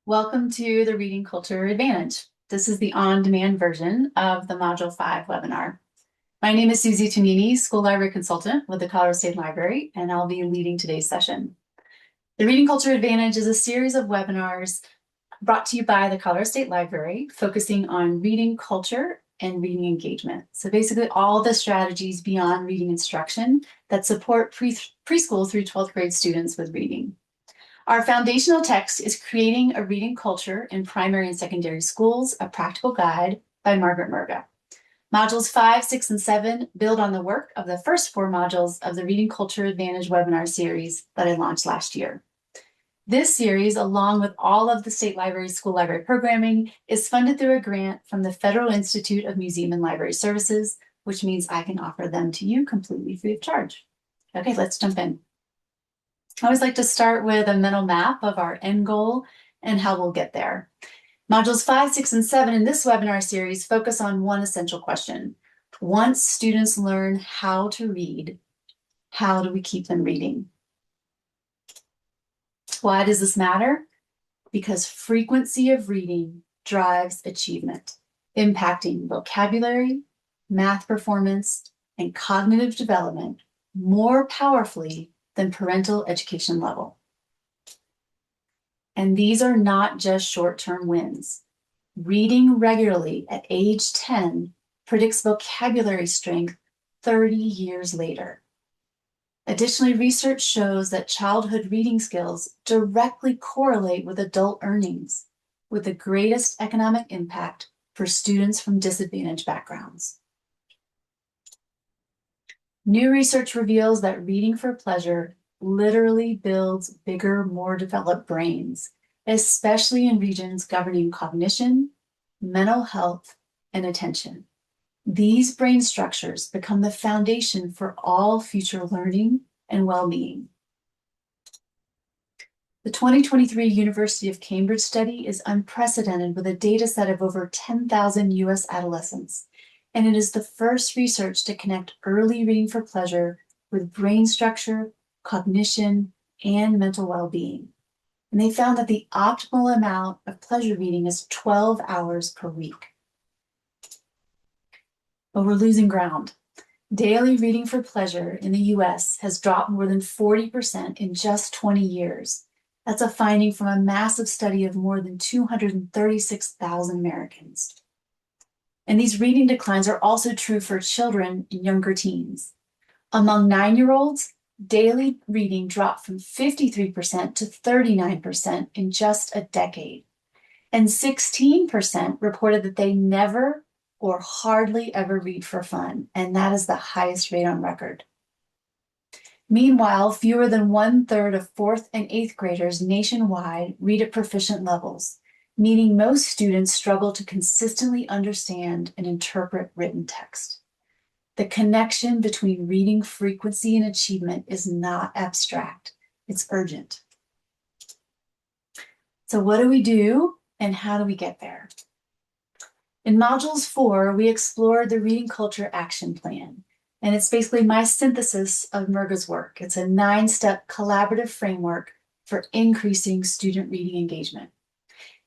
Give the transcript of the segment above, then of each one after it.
Welcome to the Reading Culture Advantage. This is the on-demand version of the Module 5 webinar. My name is Susie Tonini, School Library Consultant with the Colorado State Library, and I'll be leading today's session. The Reading Culture Advantage is a series of webinars brought to you by the Colorado State Library, focusing on reading culture and reading engagement. So basically all the strategies beyond reading instruction that support preschool through 12th grade students with reading. Our foundational text is Creating a Reading Culture in Primary and Secondary Schools, a Practical Guide by Margaret Merga. Modules 5, 6, and 7 build on the work of the first 4 modules of the Reading Culture Advantage webinar series that I launched last year. This series, along with all of the State Library's school library programming, is funded through a grant from the Federal Institute of Museum and Library Services, which means I can offer them to you completely free of charge. Okay, let's jump in. I always like to start with a mental map of our end goal and how we'll get there. Modules 5, 6, and 7 in this webinar series focus on one essential question. Once students learn how to read, how do we keep them reading? Why does this matter? Because frequency of reading drives achievement, impacting vocabulary, math performance, and cognitive development more powerfully than parental education level. And these are not just short-term wins. Reading regularly at age 10 predicts vocabulary strength 30 years later. Additionally, research shows that childhood reading skills directly correlate with adult earnings, with the greatest economic impact for students from disadvantaged backgrounds. New research reveals that reading for pleasure literally builds bigger, more developed brains, especially in regions governing cognition, mental health, and attention. These brain structures become the foundation for all future learning and well-being. The 2023 University of Cambridge study is unprecedented with a data set of over 10,000 US adolescents, and it is the first research to connect early reading for pleasure with brain structure, cognition, and mental well-being. And they found that the optimal amount of pleasure reading is 12 hours per week. But we're losing ground. Daily reading for pleasure in the US has dropped more than 40% in just 20 years. That's a finding from a massive study of more than 236,000 Americans. And these reading declines are also true for children and younger teens. Among 9-year-olds, daily reading dropped from 53% to 39% in just a decade. And 16% reported that they never or hardly ever read for fun, and that is the highest rate on record. Meanwhile, fewer than 1/3 of 4th and 8th graders nationwide read at proficient levels, meaning most students struggle to consistently understand and interpret written text. The connection between reading frequency and achievement is not abstract, it's urgent. So what do we do and how do we get there? In Modules 4, we explored the Reading Culture Action Plan, and it's basically my synthesis of Merga's work. It's a 9-step collaborative framework for increasing student reading engagement.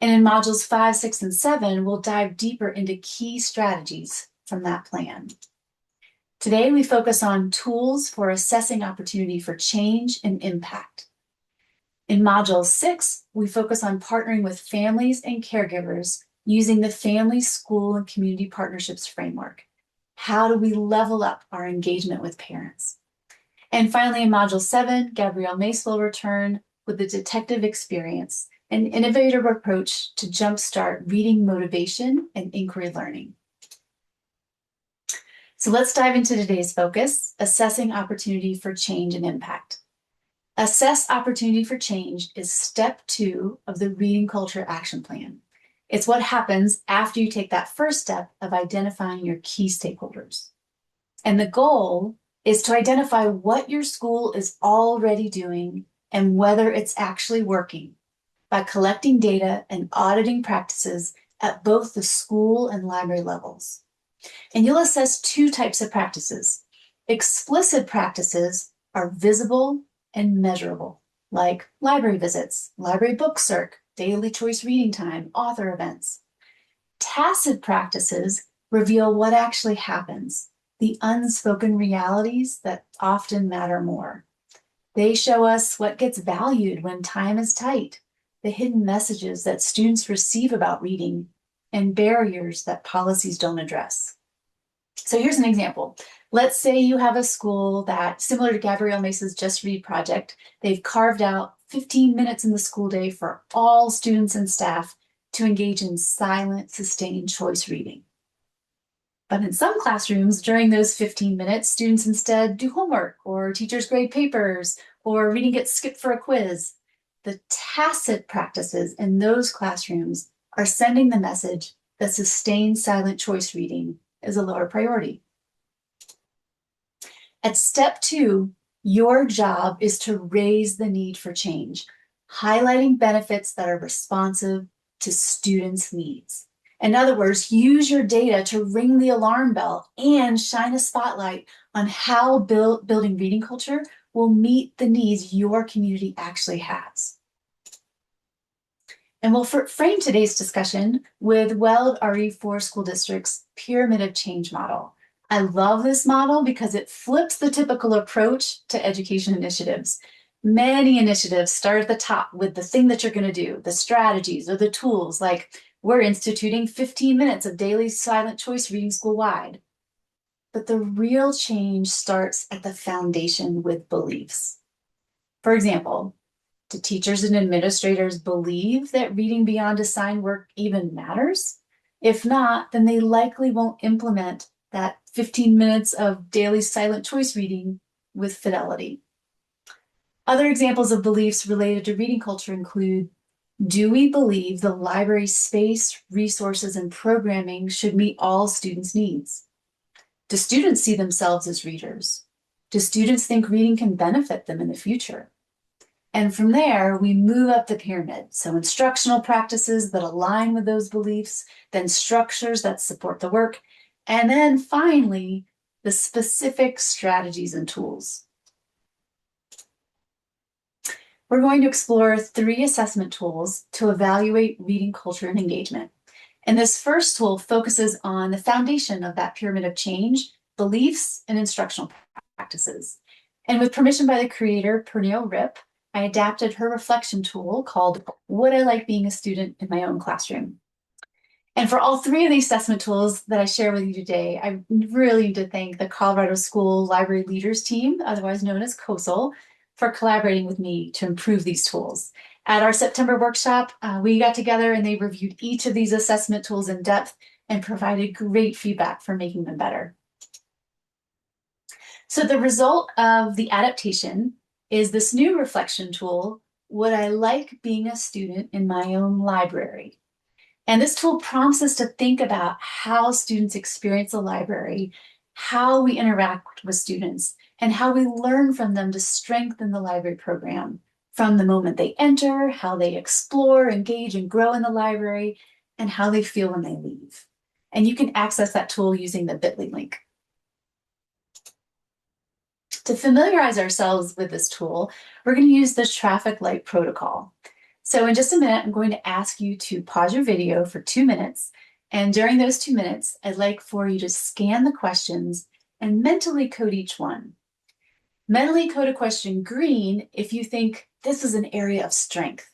And in Modules 5, 6, and 7, we'll dive deeper into key strategies from that plan. Today, we focus on tools for assessing opportunity for change and impact. In Module 6, we focus on partnering with families and caregivers using the Family, School, and Community Partnerships framework. How do we level up our engagement with parents? And finally, in Module 7, Gabrielle Mace will return with the detective experience, an innovative approach to jumpstart reading motivation and inquiry learning. So let's dive into today's focus, assessing opportunity for change and impact. Assess opportunity for change is step 2 of the Reading Culture Action Plan. It's what happens after you take that first step of identifying your key stakeholders. And the goal is to identify what your school is already doing and whether it's actually working by collecting data and auditing practices at both the school and library levels. And you'll assess 2 types of practices. Explicit practices are visible and measurable, like library visits, library book circ, daily choice reading time, author events. Tacit practices reveal what actually happens, the unspoken realities that often matter more. They show us what gets valued when time is tight, the hidden messages that students receive about reading, and barriers that policies don't address. So here's an example. Let's say you have a school that, similar to Gabrielle Mesa's Just Read project, they've carved out 15 minutes in the school day for all students and staff to engage in silent, sustained choice reading. But in some classrooms, during those 15 minutes, students instead do homework or teachers grade papers or reading gets skipped for a quiz. The tacit practices in those classrooms are sending the message that sustained silent choice reading is a lower priority. At step 2, your job is to raise the need for change, highlighting benefits that are responsive to students' needs. In other words, use your data to ring the alarm bell and shine a spotlight on how building reading culture will meet the needs your community actually has. And we'll frame today's discussion with Weld RE4 School District's Pyramid of Change model. I love this model because it flips the typical approach to education initiatives. Many initiatives start at the top with the thing that you're going to do, the strategies or the tools, like we're instituting 15 minutes of daily silent choice reading school-wide. But the real change starts at the foundation with beliefs. For example, do teachers and administrators believe that reading beyond assigned work even matters? If not, then they likely won't implement that 15 minutes of daily silent choice reading with fidelity. Other examples of beliefs related to reading culture include, do we believe the library's space, resources, and programming should meet all students' needs? Do students see themselves as readers? Do students think reading can benefit them in the future? And from there, we move up the pyramid. So instructional practices that align with those beliefs, then structures that support the work, and then finally, the specific strategies and tools. We're going to explore 3 assessment tools to evaluate reading culture and engagement. And this first tool focuses on the foundation of that pyramid of change, beliefs, and instructional practices. And with permission by the creator, Pernille Rip, I adapted her reflection tool called Would I Like Being a Student in My Own Classroom? And for all 3 of these assessment tools that I share with you today, I really need to thank the Colorado School Library Leaders Team, otherwise known as COSL, for collaborating with me to improve these tools. At our September workshop, we got together and they reviewed each of these assessment tools in depth and provided great feedback for making them better. So the result of the adaptation is this new reflection tool, Would I Like Being a Student in My Own Library? And this tool prompts us to think about how students experience the library, how we interact with students, and how we learn from them to strengthen the library program from the moment they enter, how they explore, engage, and grow in the library, and how they feel when they leave. And you can access that tool using the bit.ly link. To familiarize ourselves with this tool, we're going to use the traffic light protocol. So in just a minute, I'm going to ask you to pause your video for 2 minutes. And during those 2 minutes, I'd like for you to scan the questions and mentally code each one. Mentally code a question green if you think this is an area of strength.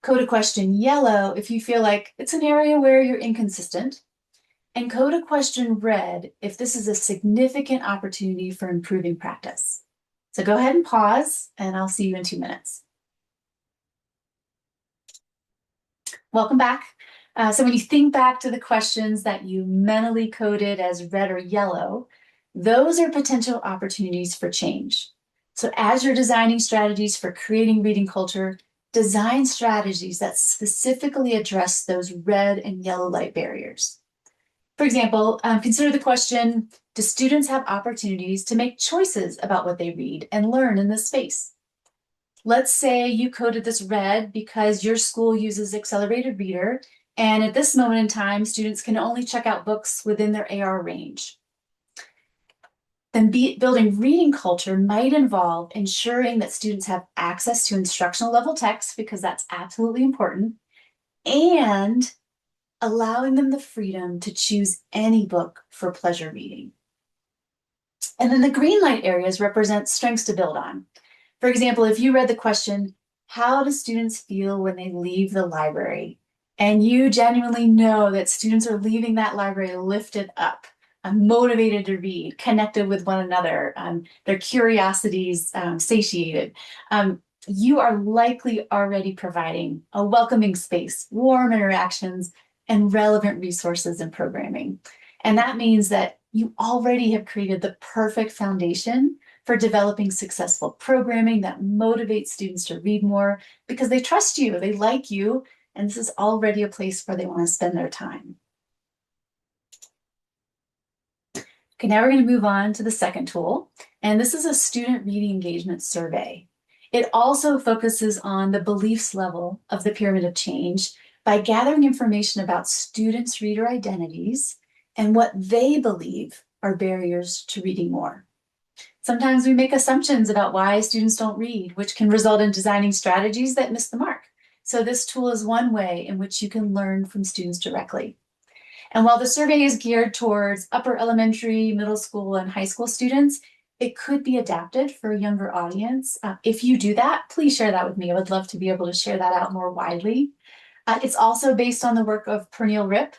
Code a question yellow if you feel like it's an area where you're inconsistent. And code a question red if this is a significant opportunity for improving practice. So go ahead and pause, and I'll see you in 2 minutes. Welcome back. So when you think back to the questions that you mentally coded as red or yellow, those are potential opportunities for change. So as you're designing strategies for creating reading culture, design strategies that specifically address those red and yellow light barriers. For example, consider the question, do students have opportunities to make choices about what they read and learn in this space? Let's say you coded this red because your school uses Accelerated Reader, and at this moment in time, students can only check out books within their AR range. Then building reading culture might involve ensuring that students have access to instructional level text, because that's absolutely important, and allowing them the freedom to choose any book for pleasure reading. And then the green light areas represent strengths to build on. For example, if you read the question, how do students feel when they leave the library? And you genuinely know that students are leaving that library lifted up, motivated to read, connected with one another, their curiosities satiated. You are likely already providing a welcoming space, warm interactions, and relevant resources and programming. And that means that you already have created the perfect foundation for developing successful programming that motivates students to read more because they trust you, they like you, and this is already a place where they want to spend their time. Okay, now we're going to move on to the second tool, and this is a student reading engagement survey. It also focuses on the beliefs level of the pyramid of change by gathering information about students' reader identities and what they believe are barriers to reading more. Sometimes we make assumptions about why students don't read, which can result in designing strategies that miss the mark. So this tool is one way in which you can learn from students directly. And while the survey is geared towards upper elementary, middle school, and high school students, it could be adapted for a younger audience. If you do that, please share that with me. I would love to be able to share that out more widely. It's also based on the work of Pernille Rip,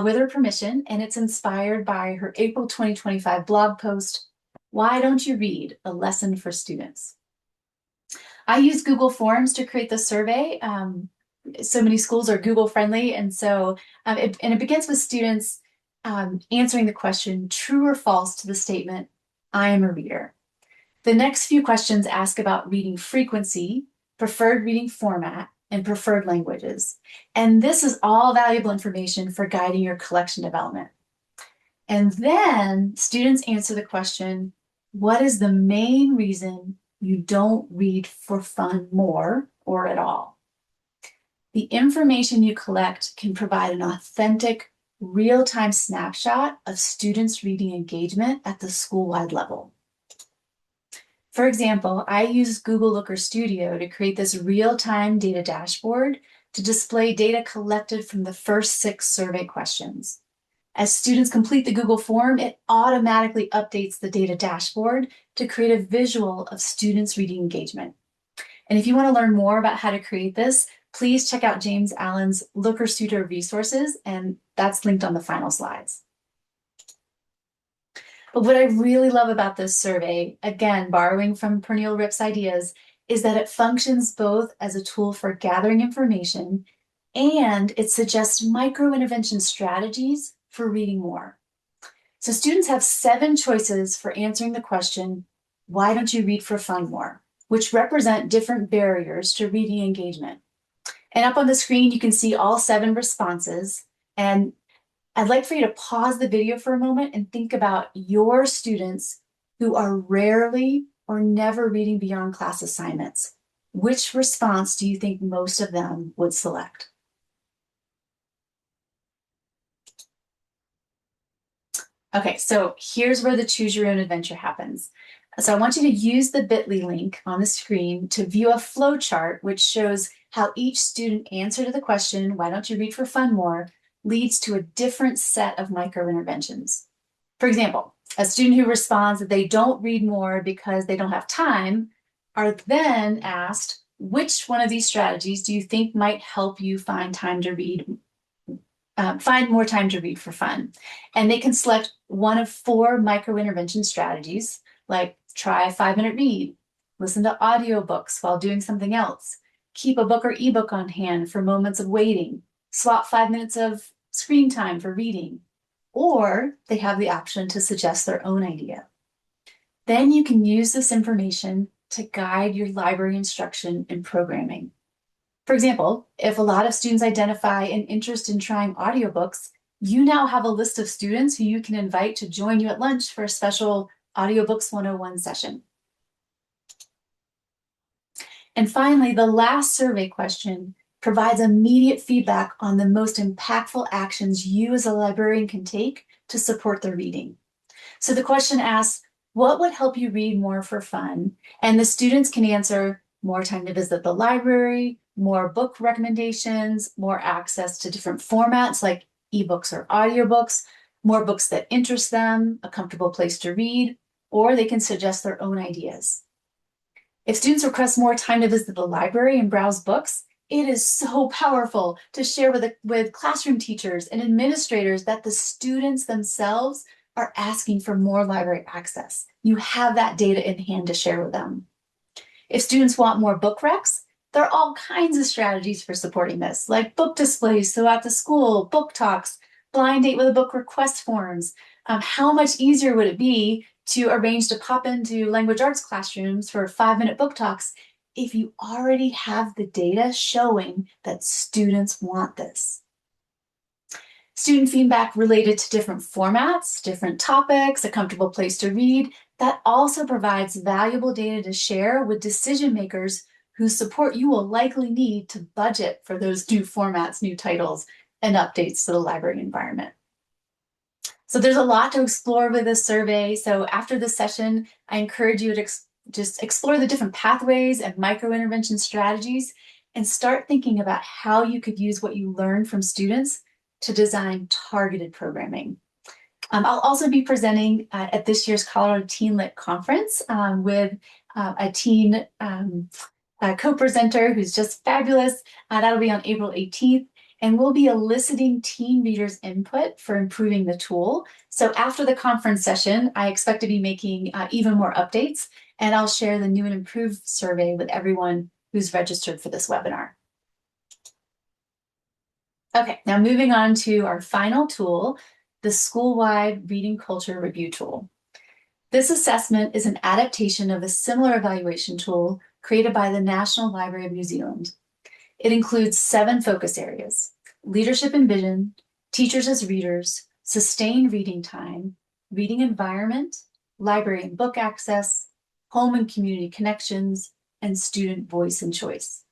with her permission, and it's inspired by her April 2025 blog post, Why Don't You Read? A Lesson for Students. I use Google Forms to create the survey. So many schools are Google friendly, and so it begins with students answering the question, true or false to the statement, I am a reader. The next few questions ask about reading frequency, preferred reading format, and preferred languages. And this is all valuable information for guiding your collection development. And then students answer the question, what is the main reason you don't read for fun more or at all? The information you collect can provide an authentic, real-time snapshot of students' reading engagement at the school-wide level. For example, I use Google Looker Studio to create this real-time data dashboard to display data collected from the first 6 survey questions. As students complete the Google form, it automatically updates the data dashboard to create a visual of students' reading engagement. And if you want to learn more about how to create this, please check out James Allen's Looker Studio resources, and that's linked on the final slides. But what I really love about this survey, again, borrowing from Pernille Rip's ideas, is that it functions both as a tool for gathering information and it suggests micro-intervention strategies for reading more. So students have 7 choices for answering the question, why don't you read for fun more? Which represent different barriers to reading engagement. And up on the screen, you can see all 7 responses. And I'd like for you to pause the video for a moment and think about your students who are rarely or never reading beyond class assignments. Which response do you think most of them would select? Okay, so here's where the choose your own adventure happens. So I want you to use the bit.ly link on the screen to view a flow chart which shows how each student answer to the question, why don't you read for fun more, leads to a different set of micro-interventions. For example, a student who responds that they don't read more because they don't have time are then asked, which one of these strategies do you think might help you find time to read, find more time to read for fun? And they can select one of 4 micro-intervention strategies, like try a 5-minute read, listen to audiobooks while doing something else, keep a book or ebook on hand for moments of waiting, swap 5 minutes of screen time for reading, or they have the option to suggest their own idea. Then you can use this information to guide your library instruction and programming. For example, if a lot of students identify an interest in trying audiobooks, you now have a list of students who you can invite to join you at lunch for a special Audiobooks 101 session. And finally, the last survey question provides immediate feedback on the most impactful actions you as a librarian can take to support their reading. So the question asks, what would help you read more for fun? And the students can answer more time to visit the library, more book recommendations, more access to different formats like ebooks or audiobooks, more books that interest them, a comfortable place to read, or they can suggest their own ideas. If students request more time to visit the library and browse books, it is so powerful to share with classroom teachers and administrators that the students themselves are asking for more library access. You have that data in hand to share with them. If students want more book recs, there are all kinds of strategies for supporting this, like book displays throughout the school, book talks, blind date with a book request forms. How much easier would it be to arrange to pop into language arts classrooms for 5-minute book talks if you already have the data showing that students want this? Student feedback related to different formats, different topics, a comfortable place to read, that also provides valuable data to share with decision makers whose support you will likely need to budget for those new formats, new titles, and updates to the library environment. So there's a lot to explore with this survey. So after this session, I encourage you to just explore the different pathways and micro-intervention strategies and start thinking about how you could use what you learned from students to design targeted programming. I'll also be presenting at this year's Colorado Teen Lit Conference with a teen co-presenter who's just fabulous. That'll be on April 18th. And we'll be eliciting teen readers' input for improving the tool. So after the conference session, I expect to be making even more updates, and I'll share the new and improved survey with everyone who's registered for this webinar. Okay, now moving on to our final tool, the school-wide reading culture review tool. This assessment is an adaptation of a similar evaluation tool created by the National Library of New Zealand. It includes 7 focus areas: leadership and vision, teachers as readers, sustained reading time, reading environment, library and book access, home and community connections, and student voice and choice.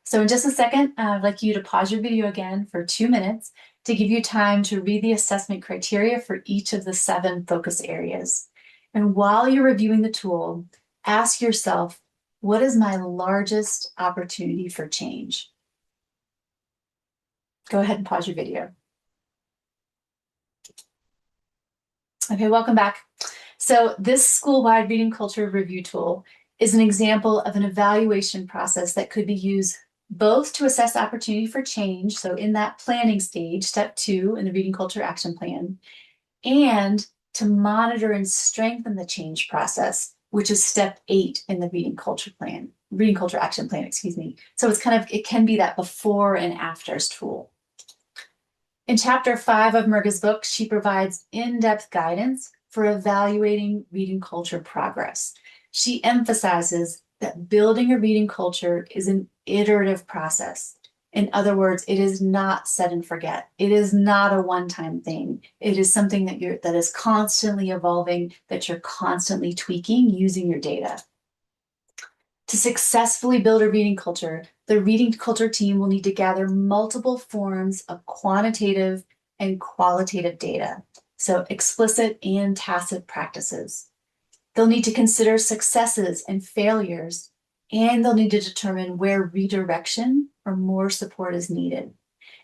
So in just a second, I'd like you to pause your video again for 2 minutes to give you time to read the assessment criteria for each of the 7 focus areas. And while you're reviewing the tool, ask yourself, what is my largest opportunity for change? Go ahead and pause your video. Okay, welcome back. So this school-wide reading culture review tool is an example of an evaluation process that could be used both to assess opportunity for change, so in that planning stage, step 2 in the reading culture action plan, and to monitor and strengthen the change process, which is step 8 in the reading culture action plan, excuse me. So it can be that before and afters tool. In chapter 5 of Merga's book, she provides in-depth guidance for evaluating reading culture progress. She emphasizes that building a reading culture is an iterative process. In other words, it is not set and forget. It is not a one-time thing. It is something that is constantly evolving, that you're constantly tweaking using your data. To successfully build a reading culture, the reading culture team will need to gather multiple forms of quantitative and qualitative data, so explicit and tacit practices. They'll need to consider successes and failures, and they'll need to determine where redirection or more support is needed.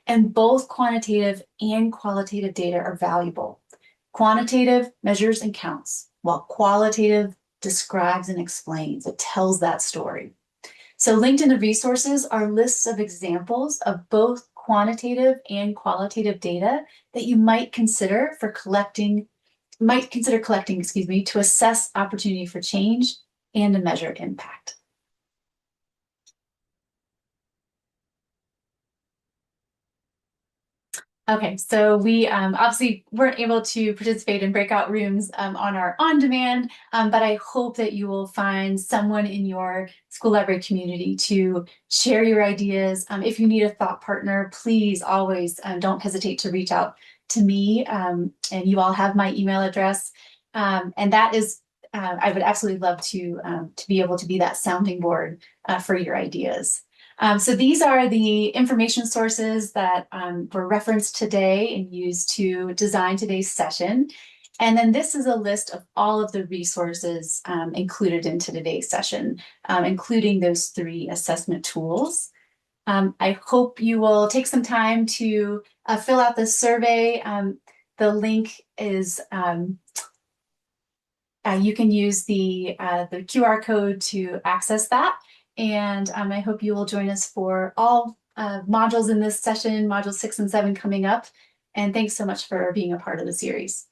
And both quantitative and qualitative data are valuable. Quantitative measures and counts, while qualitative describes and explains. It tells that story. So linked in the resources are lists of examples of both quantitative and qualitative data that you might consider collecting, to assess opportunity for change and to measure impact. Okay, so we obviously weren't able to participate in breakout rooms on our on-demand, but I hope that you will find someone in your school library community to share your ideas. If you need a thought partner, please always don't hesitate to reach out to me, and you all have my email address. And that is, I would absolutely love to be able to be that sounding board for your ideas. So these are the information sources that were referenced today and used to design today's session. And then this is a list of all of the resources included in today's session, including those 3 assessment tools. I hope you will take some time to fill out the survey. The link is you can use the QR code to access that. And I hope you will join us for all modules in this session, module 6 and 7 coming up. And thanks so much for being a part of the series.